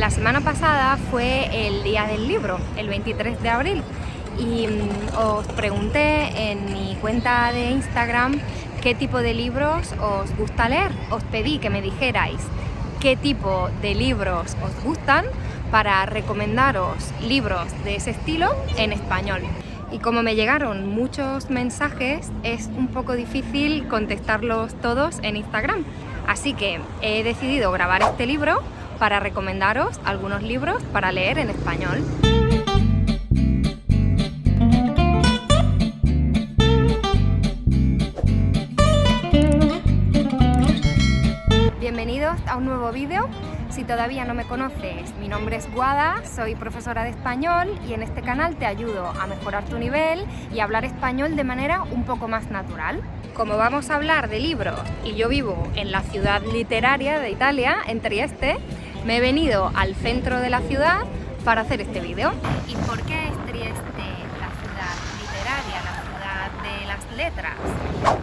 La semana pasada fue el Día del Libro, el 23 de abril, y os pregunté en mi cuenta de Instagram qué tipo de libros os gusta leer. Os pedí que me dijerais qué tipo de libros os gustan para recomendaros libros de ese estilo en español. Y como me llegaron muchos mensajes, es un poco difícil contestarlos todos en Instagram. Así que he decidido grabar este libro para recomendaros algunos libros para leer en español. Bienvenidos a un nuevo vídeo. Si todavía no me conoces, mi nombre es Guada, soy profesora de español y en este canal te ayudo a mejorar tu nivel y a hablar español de manera un poco más natural. Como vamos a hablar de libros y yo vivo en la ciudad literaria de Italia, en Trieste, me he venido al centro de la ciudad para hacer este vídeo. ¿Y por qué es Trieste la ciudad literaria, la ciudad de las letras?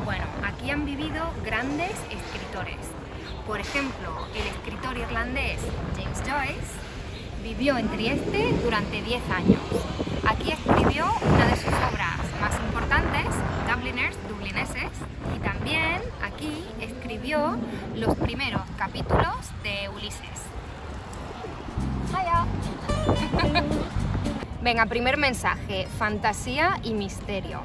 Bueno, aquí han vivido grandes escritores. Por ejemplo, el escritor irlandés James Joyce vivió en Trieste durante 10 años. Aquí escribió una de sus obras más importantes, Dublineses, y también aquí escribió los primeros capítulos de Ulises. Hiya. Venga, primer mensaje, fantasía y misterio.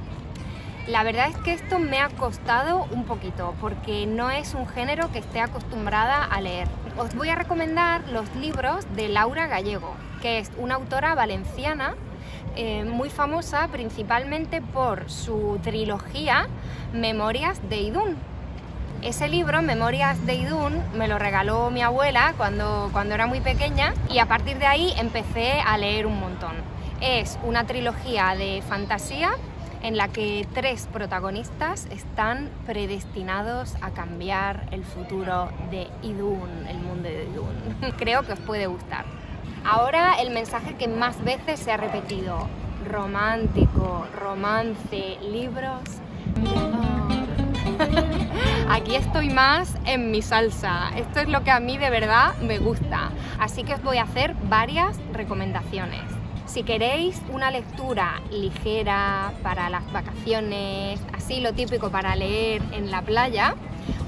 La verdad es que esto me ha costado un poquito porque no es un género que esté acostumbrada a leer. Os voy a recomendar los libros de Laura Gallego, que es una autora valenciana muy famosa principalmente por su trilogía Memorias de Idún. Ese libro, Memorias de Idún, me lo regaló mi abuela cuando era muy pequeña y a partir de ahí empecé a leer un montón. Es una trilogía de fantasía en la que 3 protagonistas están predestinados a cambiar el futuro de Idún, el mundo de Idún. Creo que os puede gustar. Ahora el mensaje que más veces se ha repetido: romántico, romance, libros de amor. Aquí estoy más en mi salsa. Esto es lo que a mí de verdad me gusta. Así que os voy a hacer varias recomendaciones. Si queréis una lectura ligera para las vacaciones, así lo típico para leer en la playa,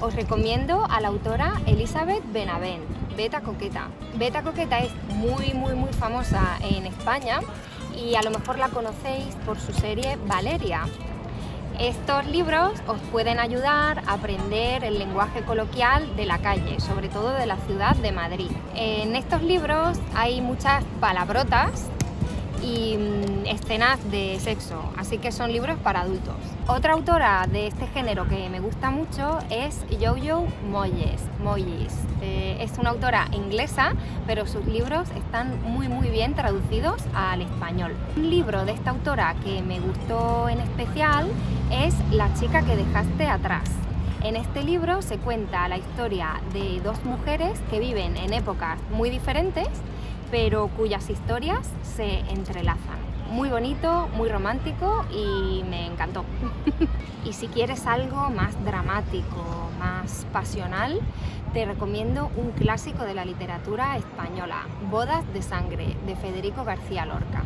os recomiendo a la autora Elizabeth Benavent, Beta Coqueta. Beta Coqueta es muy famosa en España y a lo mejor la conocéis por su serie Valeria. Estos libros os pueden ayudar a aprender el lenguaje coloquial de la calle, sobre todo de la ciudad de Madrid. En estos libros hay muchas palabrotas y escenas de sexo, así que son libros para adultos. Otra autora de este género que me gusta mucho es Jojo Moyes. Es una autora inglesa, pero sus libros están muy bien traducidos al español. Un libro de esta autora que me gustó en especial es La chica que dejaste atrás. En este libro se cuenta la historia de 2 mujeres que viven en épocas muy diferentes, pero cuyas historias se entrelazan. Muy bonito, muy romántico y me encantó. Y si quieres algo más dramático, más pasional, te recomiendo un clásico de la literatura española, Bodas de sangre, de Federico García Lorca.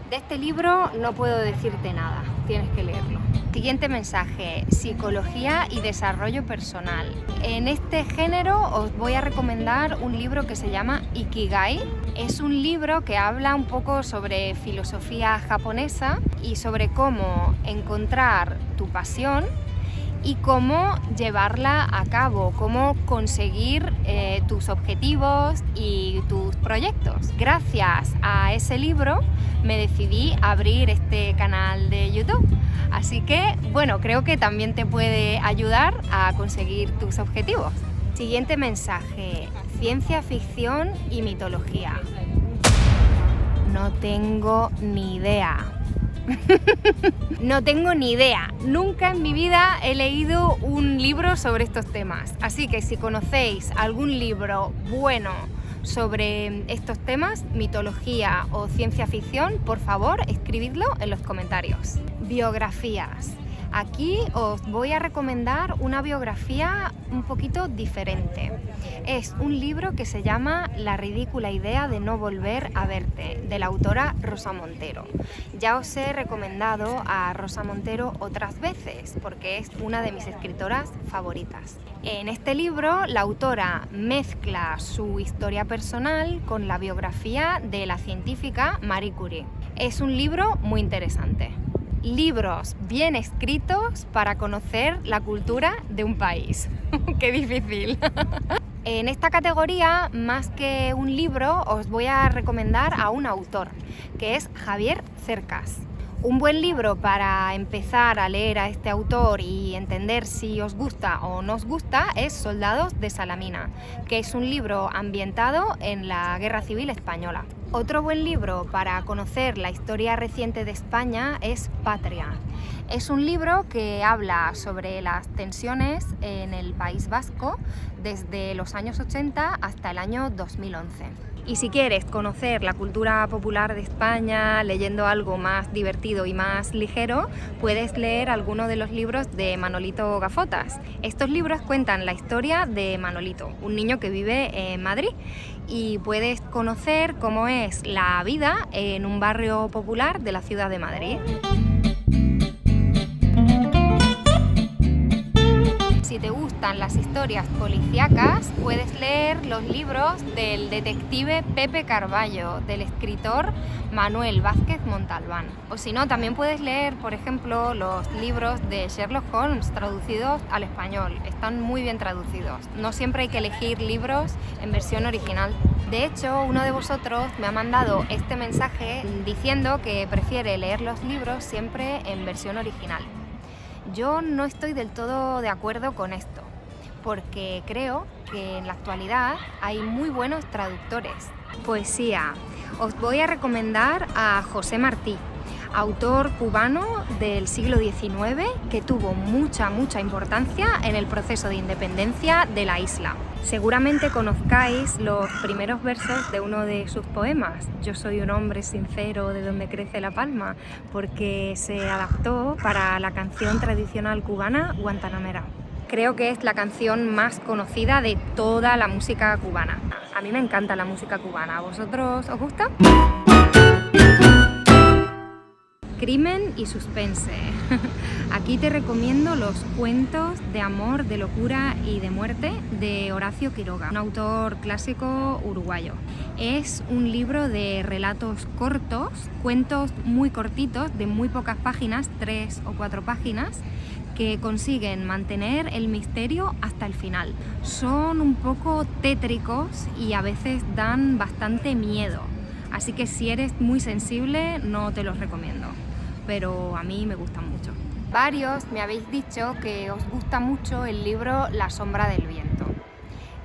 De este libro no puedo decirte nada, tienes que leerlo. Siguiente mensaje, psicología y desarrollo personal. En este género os voy a recomendar un libro que se llama Ikigai. Es un libro que habla un poco sobre filosofía japonesa y sobre cómo encontrar tu pasión y cómo llevarla a cabo, cómo conseguir tus objetivos y tus proyectos. Gracias a ese libro me decidí a abrir este canal de YouTube. Así que, bueno, creo que también te puede ayudar a conseguir tus objetivos. Siguiente mensaje, ciencia ficción y mitología. No tengo ni idea. No tengo ni idea. Nunca en mi vida he leído un libro sobre estos temas. Así que si conocéis algún libro bueno sobre estos temas, mitología o ciencia ficción, por favor, escribidlo en los comentarios. Biografías. Aquí os voy a recomendar una biografía un poquito diferente. Es un libro que se llama La ridícula idea de no volver a verte, de la autora Rosa Montero. Ya os he recomendado a Rosa Montero otras veces porque es una de mis escritoras favoritas. En este libro la autora mezcla su historia personal con la biografía de la científica Marie Curie. Es un libro muy interesante. Libros bien escritos para conocer la cultura de un país. ¡Qué difícil! En esta categoría, más que un libro, os voy a recomendar a un autor, que es Javier Cercas. Un buen libro para empezar a leer a este autor y entender si os gusta o no os gusta es Soldados de Salamina, que es un libro ambientado en la Guerra Civil Española. Otro buen libro para conocer la historia reciente de España es Patria. Es un libro que habla sobre las tensiones en el País Vasco desde los años 80 hasta el año 2011. Y si quieres conocer la cultura popular de España leyendo algo más divertido y más ligero, puedes leer alguno de los libros de Manolito Gafotas. Estos libros cuentan la historia de Manolito, un niño que vive en Madrid, y puedes conocer cómo es la vida en un barrio popular de la ciudad de Madrid. Si te gustan las historias policíacas, puedes leer los libros del detective Pepe Carballo, del escritor Manuel Vázquez Montalbán. O si no, también puedes leer, por ejemplo, los libros de Sherlock Holmes traducidos al español. Están muy bien traducidos. No siempre hay que elegir libros en versión original. De hecho, uno de vosotros me ha mandado este mensaje diciendo que prefiere leer los libros siempre en versión original. Yo no estoy del todo de acuerdo con esto, porque creo que en la actualidad hay muy buenos traductores. Poesía. Os voy a recomendar a José Martí, autor cubano del siglo XIX que tuvo mucha importancia en el proceso de independencia de la isla. Seguramente conozcáis los primeros versos de uno de sus poemas, Yo soy un hombre sincero de donde crece la palma, porque se adaptó para la canción tradicional cubana Guantanamera. Creo que es la canción más conocida de toda la música cubana. A mí me encanta la música cubana, ¿a vosotros os gusta? Crimen y suspense. Aquí te recomiendo los cuentos de amor, de locura y de muerte de Horacio Quiroga, un autor clásico uruguayo. Es un libro de relatos cortos, cuentos muy cortitos, de muy pocas páginas, 3 o 4 páginas, que consiguen mantener el misterio hasta el final. Son un poco tétricos y a veces dan bastante miedo, así que si eres muy sensible no te los recomiendo, pero a mí me gustan mucho. Varios me habéis dicho que os gusta mucho el libro La sombra del viento.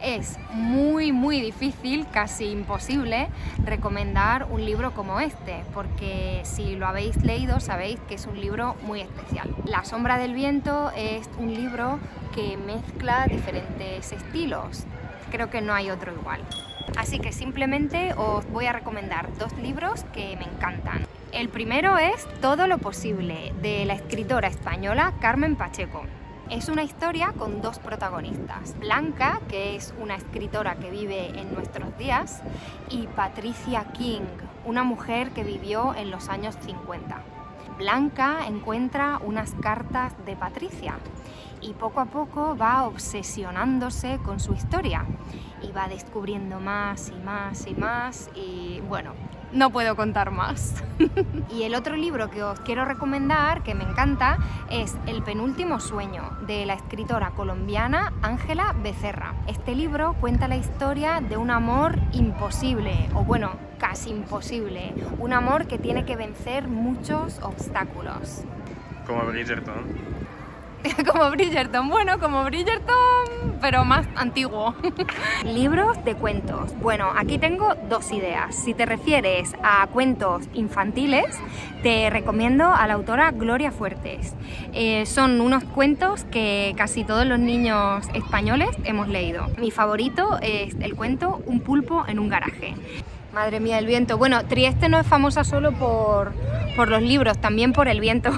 Es muy difícil, casi imposible, recomendar un libro como este, porque si lo habéis leído sabéis que es un libro muy especial. La sombra del viento es un libro que mezcla diferentes estilos. Creo que no hay otro igual. Así que simplemente os voy a recomendar 2 libros que me encantan. El primero es Todo lo posible, de la escritora española Carmen Pacheco. Es una historia con 2 protagonistas, Blanca, que es una escritora que vive en nuestros días, y Patricia King, una mujer que vivió en los años 50. Blanca encuentra unas cartas de Patricia y poco a poco va obsesionándose con su historia y va descubriendo más y bueno, no puedo contar más. Y el otro libro que os quiero recomendar, que me encanta, es El penúltimo sueño, de la escritora colombiana Ángela Becerra. Este libro cuenta la historia de un amor imposible, o bueno, casi imposible. Un amor que tiene que vencer muchos obstáculos. Como Bridgerton. Como Bridgerton, bueno, como Bridgerton, pero más antiguo. Libros de cuentos. Bueno, aquí tengo 2 ideas. Si te refieres a cuentos infantiles, te recomiendo a la autora Gloria Fuertes. Son unos cuentos que casi todos los niños españoles hemos leído. Mi favorito es el cuento Un pulpo en un garaje. Madre mía, el viento. Bueno, Trieste no es famosa solo por los libros, también por el viento.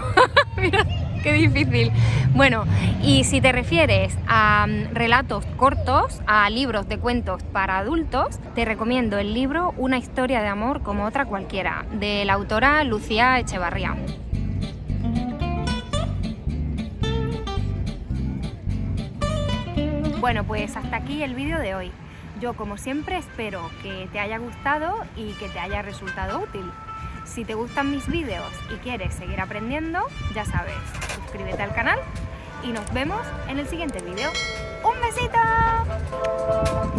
Mira, Qué difícil. Bueno, y si te refieres a relatos cortos, a libros de cuentos para adultos, te recomiendo el libro Una historia de amor como otra cualquiera, de la autora Lucía Echevarría. Bueno, pues hasta aquí el vídeo de hoy. Yo, como siempre, espero que te haya gustado y que te haya resultado útil. Si te gustan mis vídeos y quieres seguir aprendiendo, ya sabes, suscríbete al canal y nos vemos en el siguiente vídeo. ¡Un besito!